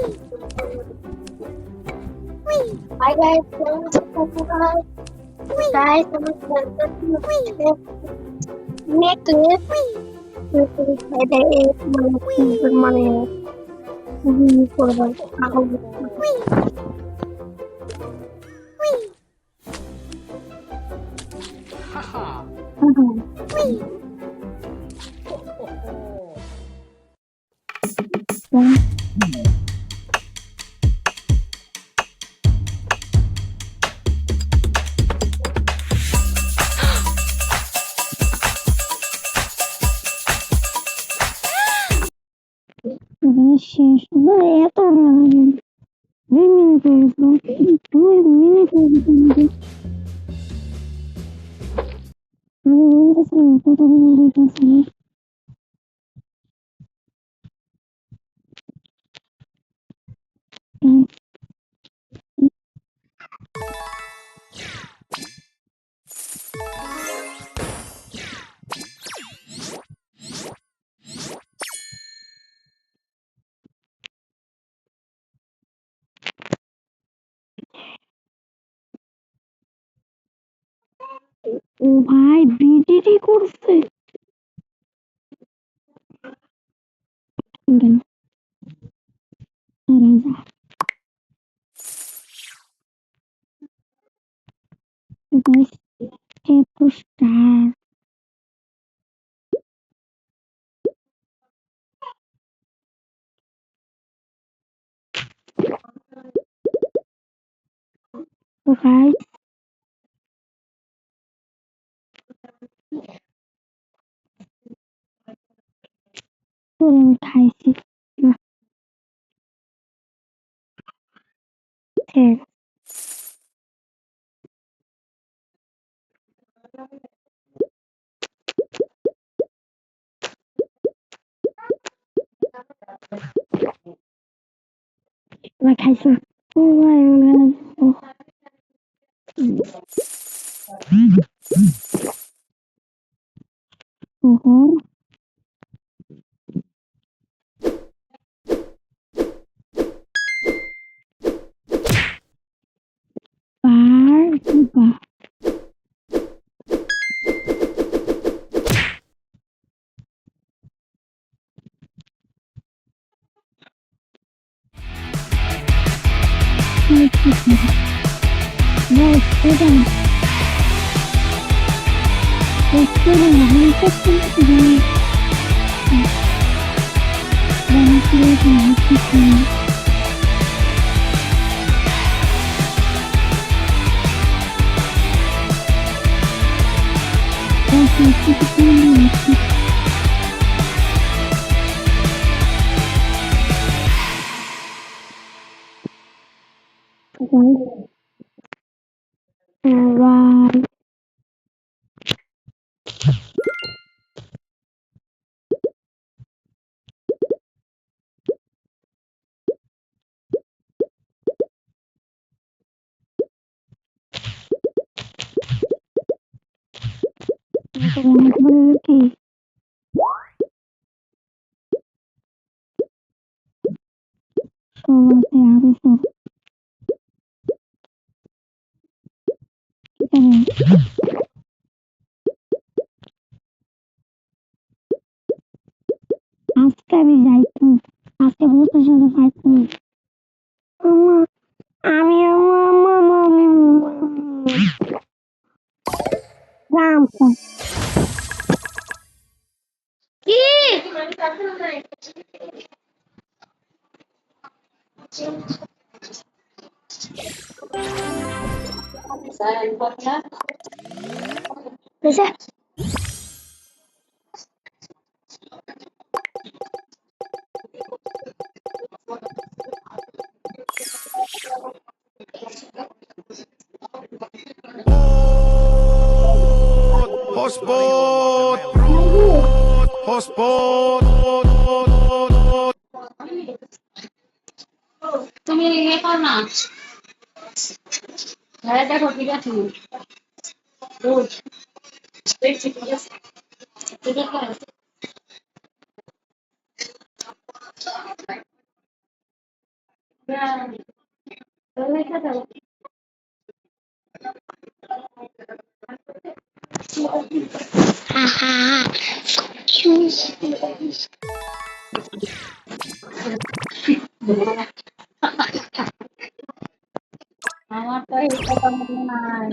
Hi guys, guys, I'm going to necklace money for the শেষ এত দুই minute হয়ে গেল 2 মিনিট হয়ে গেছে আমি বলতেছিলাম কত মিনিট আছে ও ভাই বিডিডি করছে কেন রাজা গাইস এত স্টার তো গাইস তো আমি খাইছি না ঠিক আমি খাইছি ও ভাই ওহো বার বা Guys, এটা দেখতে ভালো করতে Right. কি সবাতে আরো সব আজকে আমি যাই তো আজকে ভূতের সাথে ফাইট করি আমি রাম কি Bisa? Hotspot, hotspot. তুমি ইয়ে কর না হ্যাঁ দেখো ঠিক আছে গুড দেখছি ঠিক আছে ঠিক আছে Haha. Choose. আমার তো এই কথা মনে নাই।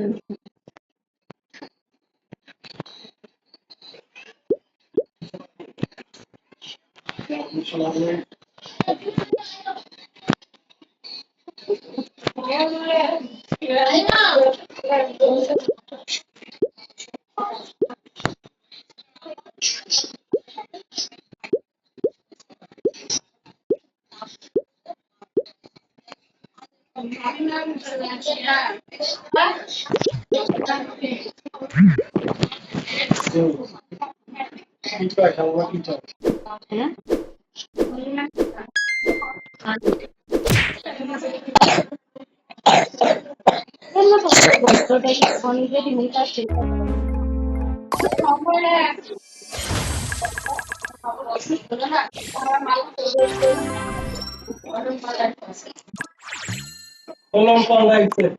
Tolong online sih.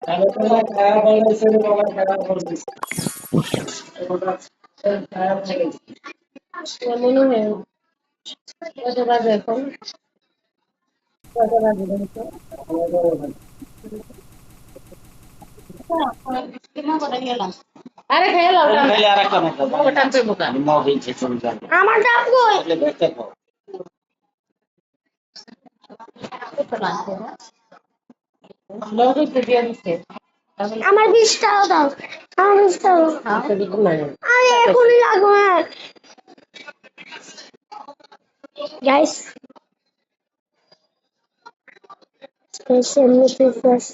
Kalau tolong saya online sih, tolong saya online. Saya online. মনে হয় কত বাজে এখন কত বাজে দেখো আরে খেলাম Kali arah kamu tuh. ওটা তো বোকা Mau bincang sebentar. আমার ডাব কই? Lebih tepat. লোকে তো দিয়ে দিচ্ছে আমার 20 টাকা দাও। আমার 20 টাকা দাও। আরে এখনই লাগবে। Guys, special first.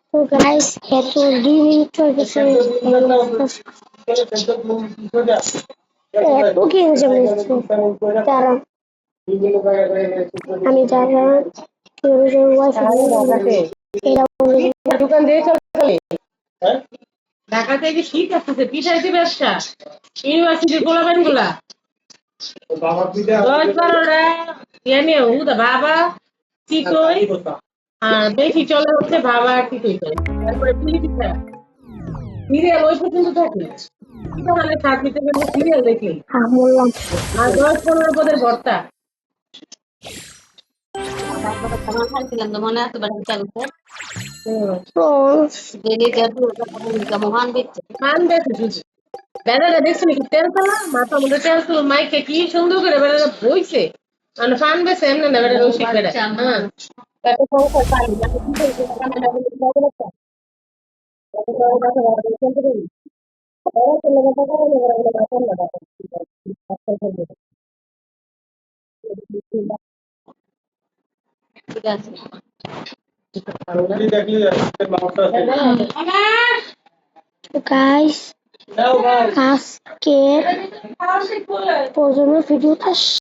So guys, এত 2 মিনিট হয়ে গেছে। এত কি হয়েছে তারা আমি যারা দোকান দিয়ে ঢাকাতে কি শীত আসতেছে পিঠাইতে ব্যবসা ইউনিভার্সিটির গোলাবেন গুলা 10-12টা নিয়ে হুদা বাবা চিকই আর বেশি চলে হচ্ছে বাবা আর চিকই তারপরে পুলি পিঠা সিরিয়াল ওই পর্যন্ত থাকে মানে সাত দিতে গেলে সিরিয়াল দেখি বললাম আর 10-15 পদের ভর্তা মান দেখে শুধু বেড়াটা দেখছি নাকি তেল তোলা মাথা মধ্যে তেল তুল মাইকে কি সুন্দর করে বেড়াটা বইছে মানে ফান বেছে এমনি না বেড়া রসিক বেড়া হ্যাঁ তাকে সংসার পালি তাকে কি করছে ক্যামেরা বলে দিতে হবে ঠিক আছে তো গাইস আজকে পর্যন্ত ভিডিওটা